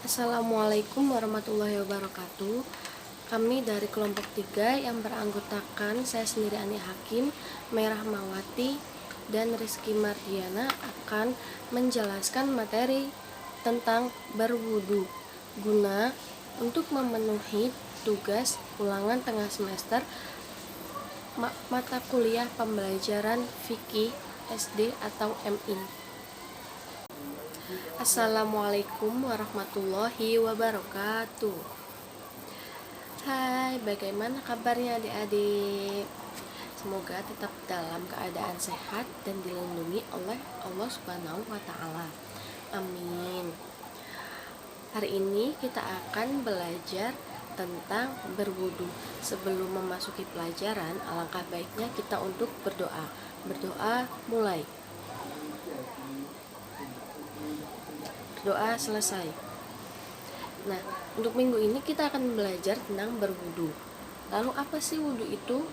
Assalamualaikum warahmatullahi wabarakatuh. Kami dari kelompok 3 yang beranggotakan saya sendiri Ani Hakim, Merah Mawati, dan Rizky Mardiana akan menjelaskan materi tentang berwudu guna untuk memenuhi tugas ulangan tengah semester mata kuliah pembelajaran fikih SD atau MI. Assalamualaikum warahmatullahi wabarakatuh. Hai, bagaimana kabarnya adik-adik? Semoga tetap dalam keadaan sehat dan dilindungi oleh Allah Subhanahu wa Ta'ala. Amin. Hari ini kita akan belajar tentang berwudu. Sebelum memasuki pelajaran, alangkah baiknya kita untuk berdoa. Berdoa mulai. Doa selesai. Nah, untuk minggu ini kita akan belajar tentang berwudu. Lalu apa sih wudu itu?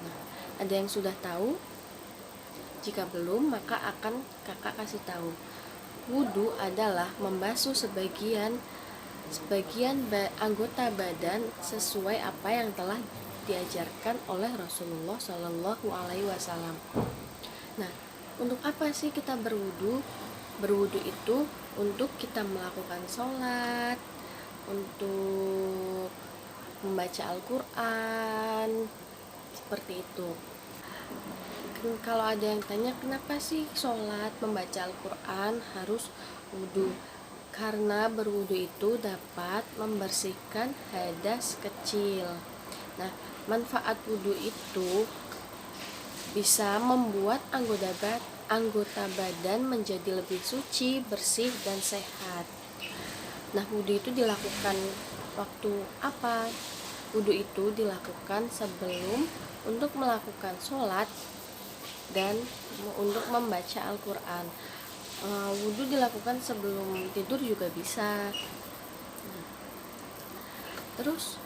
Nah, ada yang sudah tahu? Jika belum, maka akan kakak kasih tahu. Wudu adalah membasuh sebagian anggota badan sesuai apa yang telah diajarkan oleh Rasulullah Shallallahu Alaihi Wasallam. Nah, untuk apa sih kita berwudu? Berwudu itu untuk kita melakukan sholat, untuk membaca Al-Quran, seperti itu. Kalau ada yang tanya kenapa sih sholat, membaca Al-Quran harus wudu? Karena berwudu itu dapat membersihkan hadas kecil. Nah, manfaat wudu itu bisa membuat anggota badan menjadi lebih suci, bersih, dan sehat. Nah, wudu itu dilakukan waktu apa? Wudu itu dilakukan sebelum untuk melakukan sholat dan untuk membaca Al-Quran. Wudu dilakukan sebelum tidur juga bisa. Terus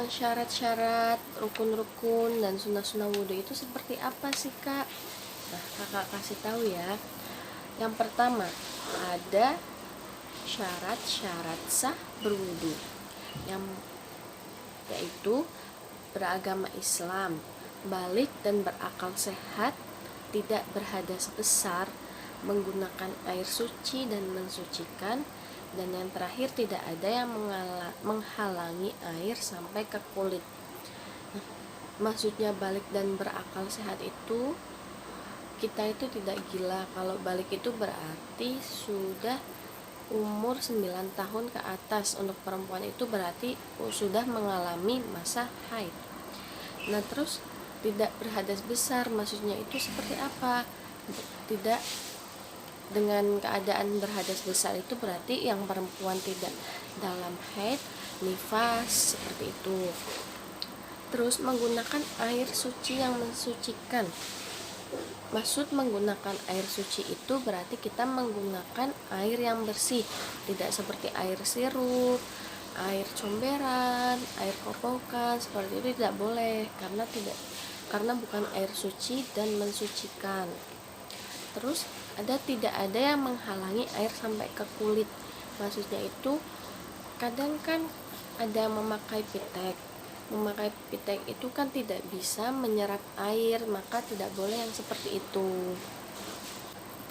syarat-syarat, rukun-rukun, dan sunnah-sunnah wudu itu seperti apa sih kak? Nah, kakak kasih tahu ya. Yang pertama, ada syarat-syarat sah berwudu, yaitu beragama Islam, balik dan berakal sehat, tidak berhadas besar, menggunakan air suci dan mensucikan, dan yang terakhir tidak ada yang menghalangi air sampai ke kulit. Nah, maksudnya balik dan berakal sehat itu kita itu tidak gila. Kalau balik itu berarti sudah umur 9 tahun ke atas. Untuk perempuan itu berarti sudah mengalami masa haid. Nah, terus tidak berhadas besar maksudnya itu seperti apa? Tidak dengan keadaan berhadas besar itu berarti yang perempuan tidak dalam haid, nifas, seperti itu. Terus menggunakan air suci yang mensucikan. Maksud menggunakan air suci itu berarti kita menggunakan air yang bersih, tidak seperti air sirup, air comberan, air kokokan, seperti itu tidak boleh karena bukan air suci dan mensucikan. Terus tidak ada yang menghalangi air sampai ke kulit. Maksudnya itu kadang kan ada memakai pitek. Memakai pitek itu kan tidak bisa menyerap air, maka tidak boleh yang seperti itu.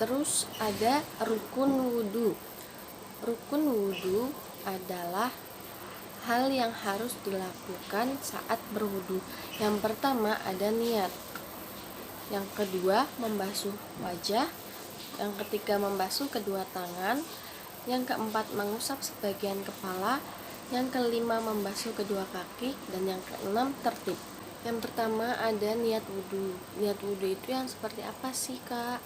Terus ada rukun wudu. Rukun wudu adalah hal yang harus dilakukan saat berwudu. Yang pertama ada niat. Yang kedua membasuh wajah. Yang ketiga membasuh kedua tangan. Yang keempat mengusap sebagian kepala. Yang kelima membasuh kedua kaki. Dan yang keenam tertib. Yang pertama ada niat wudu. Niat wudu itu yang seperti apa sih kak?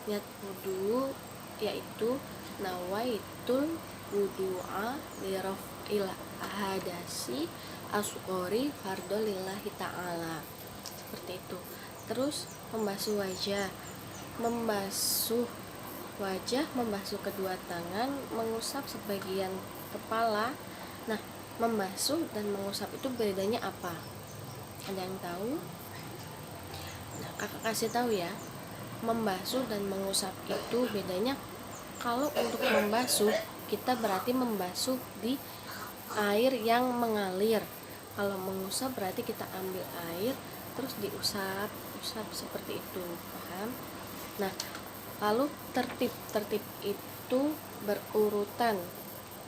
Niat wudu yaitu nawaitul wudu'a liraf'il hadasi asghari fardhu lillahi ta'ala, seperti itu. Terus membasuh wajah, membasuh kedua tangan, mengusap sebagian kepala. Nah, membasuh dan mengusap itu bedanya apa? Ada yang tahu? Nah, kakak kasih tahu ya. Membasuh dan mengusap itu bedanya, kalau untuk membasuh kita berarti membasuh di air yang mengalir. Kalau mengusap berarti kita ambil air terus diusap seperti itu, paham? Nah, lalu tertib itu berurutan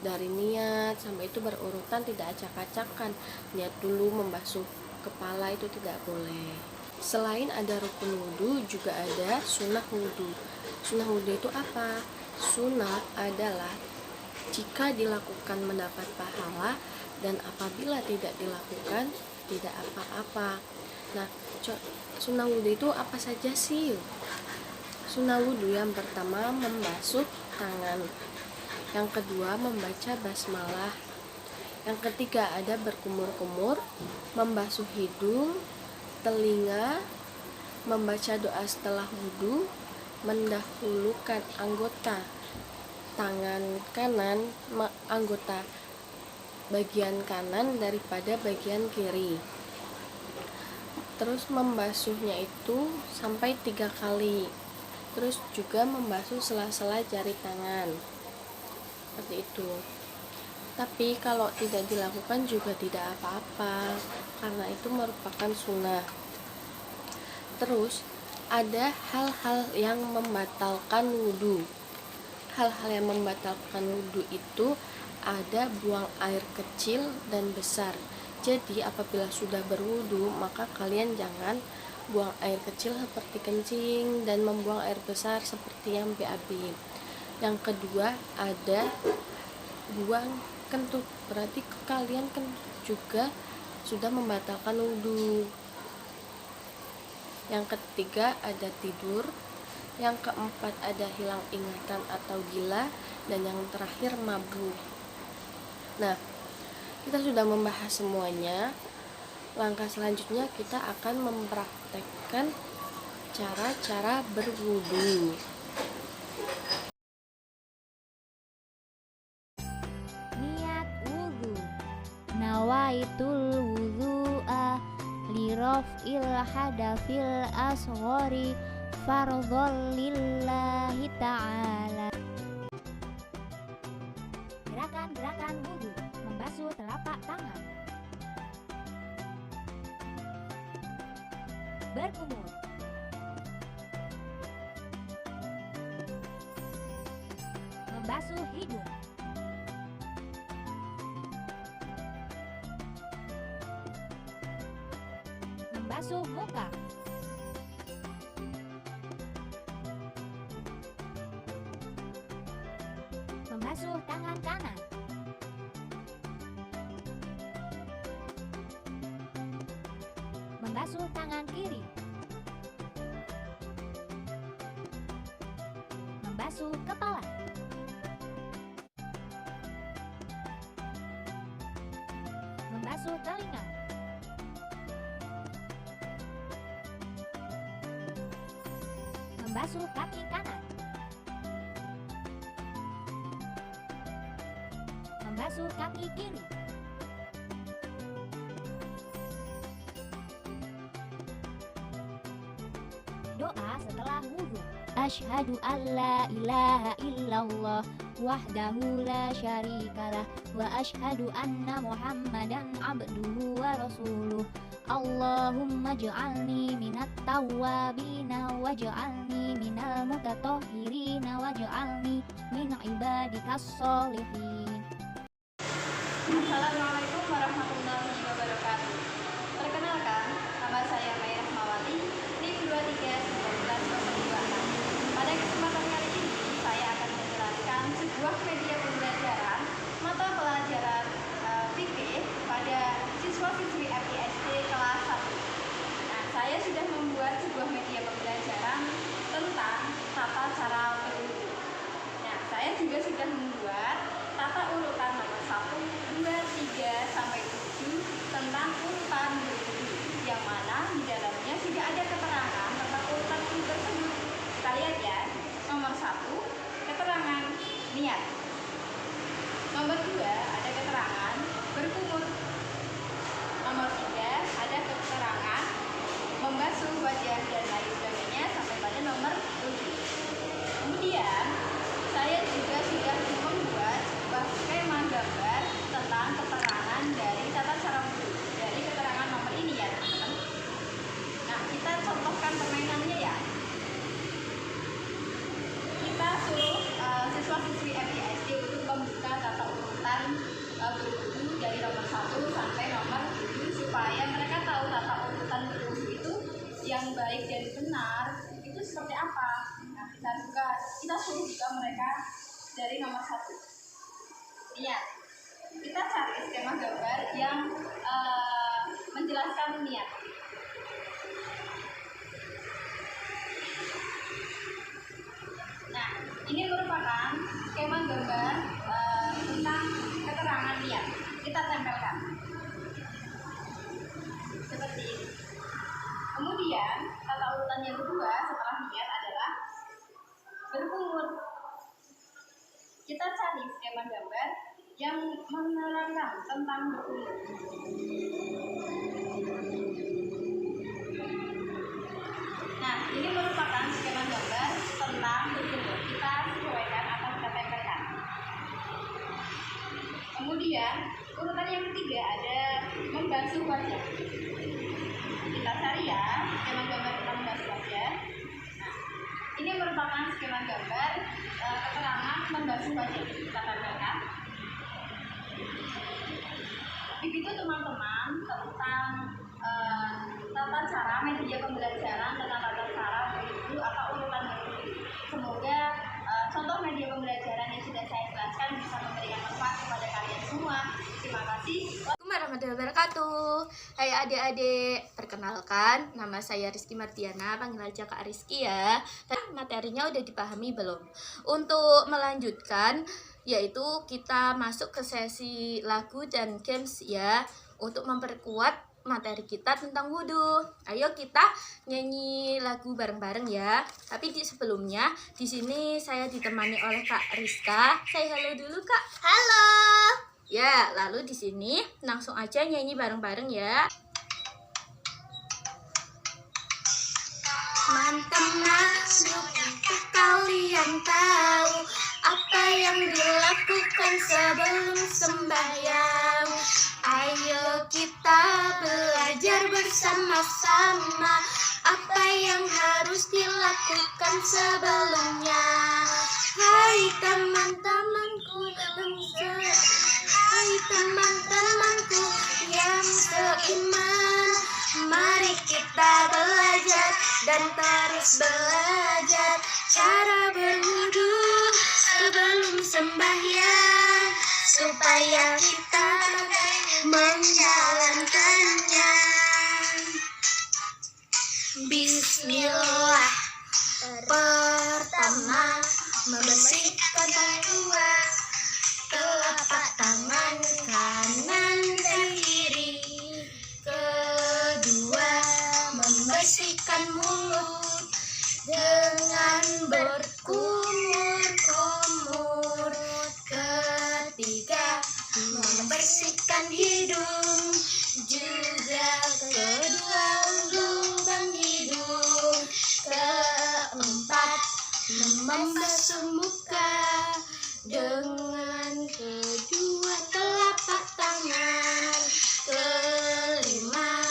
dari niat sampai itu berurutan, tidak acak-acakan. Niat dulu membasuh kepala itu tidak boleh. Selain ada rukun wudhu, juga ada sunnah wudhu. Sunnah wudhu itu apa? Sunnah adalah jika dilakukan mendapat pahala, dan apabila tidak dilakukan tidak apa-apa. Nah, sunnah wudhu itu apa saja sih? Sunnah wudhu yang pertama membasuh tangan, yang kedua membaca basmalah, yang ketiga ada berkumur-kumur, membasuh hidung, telinga, membaca doa setelah wudhu, mendahulukan anggota tangan kanan, anggota bagian kanan daripada bagian kiri. Terus membasuhnya itu sampai 3 kali. Terus juga membasuh sela-sela jari tangan, seperti itu. Tapi kalau tidak dilakukan juga tidak apa-apa, karena itu merupakan sunnah. Terus ada hal-hal yang membatalkan wudhu. Hal-hal yang membatalkan wudhu itu ada buang air kecil dan besar. Jadi apabila sudah berwudhu, maka kalian jangan buang air kecil seperti kencing dan membuang air besar seperti yang BAB. Yang kedua ada buang kentut, berarti kalian kentut juga sudah membatalkan wudhu. Yang ketiga ada tidur. Yang keempat ada hilang ingatan atau gila, dan yang terakhir mabuk. Nah, kita sudah membahas semuanya. Langkah selanjutnya kita akan mempraktekkan cara-cara berwudu. Niat wudu. Nawaitul wudu'a li raf'il hadafil asghari fardhon lillahi ta'ala. Gerakan-gerakan wudu: membasuh telapak tangan, berkumur, membasuh hidung, membasuh muka, membasuh tangan kanan, membasuh tangan kiri, membasuh kepala, membasuh telinga, membasuh kaki kanan, membasuh kaki kiri, doa setelah wudhu. Asyhadu an la ilaha illallah wahdahu la syarikalah wa asyhadu anna muhammadan abduhu wa rasuluh. Allahumma ja'alni minat tawwabina waj'alni minal mutatahhirina waj'alni min ibadikas sholihin. Assalamualaikum warahmatullahi wabarakatuh. Perkenalkan, nama saya Maya Rahmawati, NIM 231902. Pada kesempatan kali ini, saya akan menjelaskan sebuah media pembelajaran mata pelajaran fikih pada siswa-siswi MISD kelas 1. Nah, saya sudah membuat sebuah media pembelajaran tentang tata cara berwudu. Nah, saya juga sudah membuat tata urutan nomor 1, 2, 3, sampai 7 tentang urutan berwudu, yang mana di dalamnya sudah ada keterangan tentang urutan wudu tersebut. Kita lihat ya. Nomor 1, keterangan niat. Nomor 2, ada keterangan berkumur. Nomor 3, ada keterangan membasuh wajah dan lain sebagainya sampai pada nomor 7. Kemudian saya juga sudah membuat suruh juga mereka dari nomor 1. Lihat, kita cari skema gambar yang menjelaskan niat. Nah, ini merupakan skema gambar tentang keterangan niat. Kita tempelkan seperti ini. Kemudian tata urutan yang kedua setelah niat adalah berkumur. Kita cari skema gambar yang menerangkan tentang berkumur. Nah, ini merupakan skema gambar tentang berkumur. Kita sesuaikan atau kita tempelkan. Kemudian urutan yang ketiga ada membasuh wajah. Kita cari ya skema gambar tentang membasuh wajah. Nah, ini merupakan skema gambar keterangan membasuh wajah. Kita tempelkan. Begitu teman-teman tentang tata cara media pembelajaran, tentang tata cara berguru atau urutan berguru. Semoga contoh media pembelajaran yang sudah saya jelaskan bisa memberikan manfaat kepada kalian semua. Terima kasih. Assalamualaikum warahmatullahi wabarakatuh. Hai adik-adik, perkenalkan nama saya Rizky Martiana, panggil aja Kak Rizky ya. Dan materinya udah dipahami belum? Untuk melanjutkan, yaitu kita masuk ke sesi lagu dan games ya, untuk memperkuat materi kita tentang wudhu. Ayo kita nyanyi lagu bareng-bareng ya. Tapi sebelumnya di sini saya ditemani oleh Kak Rizka. Say halo dulu Kak. Halo. Ya, lalu di sini langsung aja nyanyi bareng-bareng ya. Teman-teman, supaya kalian tahu apa yang dilakukan sebelum sembahyang. Ayo kita belajar bersama-sama apa yang harus dilakukan sebelumnya. Hai teman-temanku hai teman-temanku yang seiman, mari kita belajar dan terus belajar cara berwudu sebelum sembahyang supaya kita menjalankannya. Bismillah. Pertama, membersihkan kedua telapak tangan kanan dan kiri. Kedua, membersihkan mulut dengan berkumur-kumur. Ketiga, membersihkan hidung, juga kedua lubang hidung. Keempat, membasuh muka dengan kedua telapak tangan. Kelima,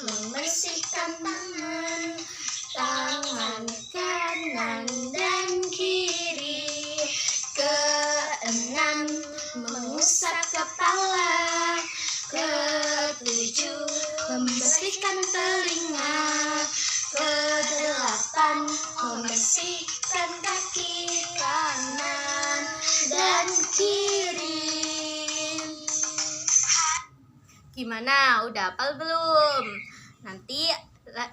membersihkan tangan kanan dan kiri. Keenam, mengusap kepala. Ketujuh, membersihkan telinga. Kedelapan, membersihkan kaki kanan dan kiri. Gimana? Udah hafal belum? Nanti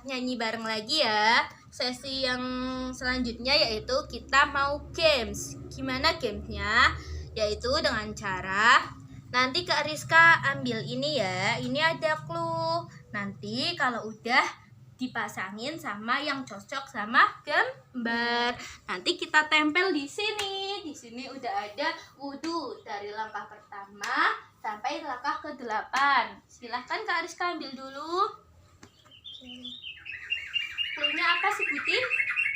nyanyi bareng lagi ya. Sesi yang selanjutnya yaitu kita mau games. Gimana gamesnya? Yaitu dengan cara nanti Kak Rizka ambil ini ya. Ini ada clue. Nanti kalau udah dipasangin sama yang cocok sama gambar. Nanti kita tempel di sini. Di sini udah ada wudhu dari langkah pertama sampai langkah ke-8. Silahkan Kak Rizka ambil dulu. Cluenya apa sebutin?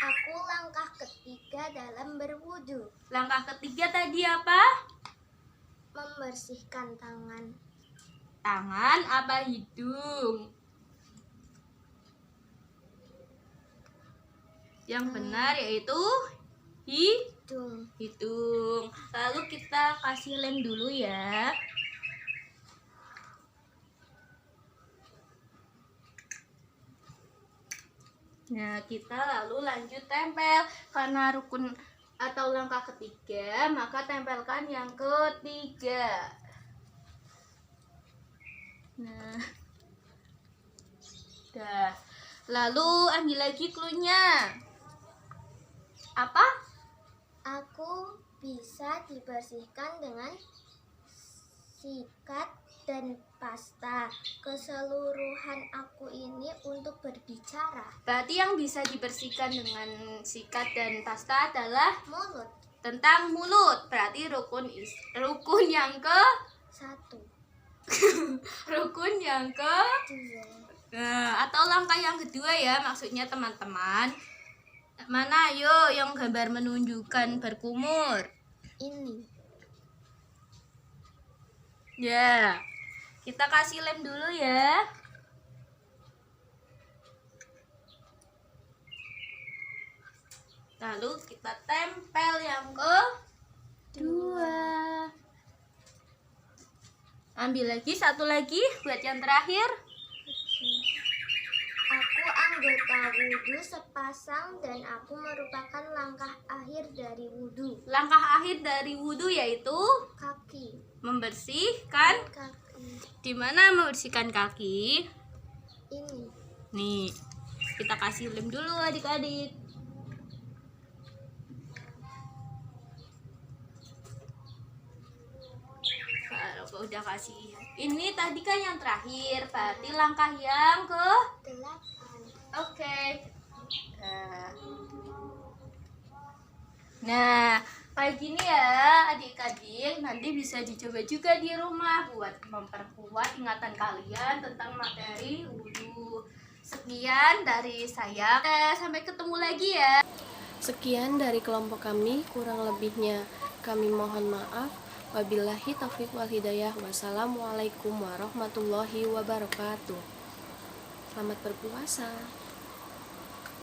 Aku langkah ketiga dalam berwudu. Langkah ketiga tadi apa? Membersihkan tangan. Tangan apa hidung? Yang benar yaitu hidung. Lalu kita kasih lem dulu ya. Nah, kita lalu lanjut tempel. Karena rukun atau langkah ketiga, maka tempelkan yang ketiga. Nah, dah. Lalu ambil lagi cluenya. Apa? Aku bisa dibersihkan dengan sikat dan pasta. Keseluruhan aku ini untuk berbicara. Berarti yang bisa dibersihkan dengan sikat dan pasta adalah Mulut. tentang mulut. Berarti rukun yang ke 1, rukun yang ke 2, atau langkah yang kedua ya, maksudnya teman-teman. Mana ayo yang gambar menunjukkan berkumur? ini. Ya. Kita kasih lem dulu ya. Lalu kita tempel yang kedua. Ambil lagi satu lagi buat yang terakhir. Aku anggota wudhu sepasang dan aku merupakan langkah akhir dari wudhu. Langkah akhir dari wudhu yaitu Kaki. membersihkan. Kaki. Di mana membersihkan kaki? Ini. Nih, kita kasih lem dulu adik-adik. Kalau udah kasih, ini tadi kan yang terakhir, berarti langkah yang ke 8. oke. Nah, kayak gini ya adik-adik, nanti bisa dicoba juga di rumah buat memperkuat ingatan kalian tentang materi wudhu. Sekian dari saya, sampai ketemu lagi ya. Sekian dari kelompok kami, kurang lebihnya kami mohon maaf. Wabillahi taufiq wal hidayah. Wassalamualaikum warahmatullahi wabarakatuh. Selamat berpuasa.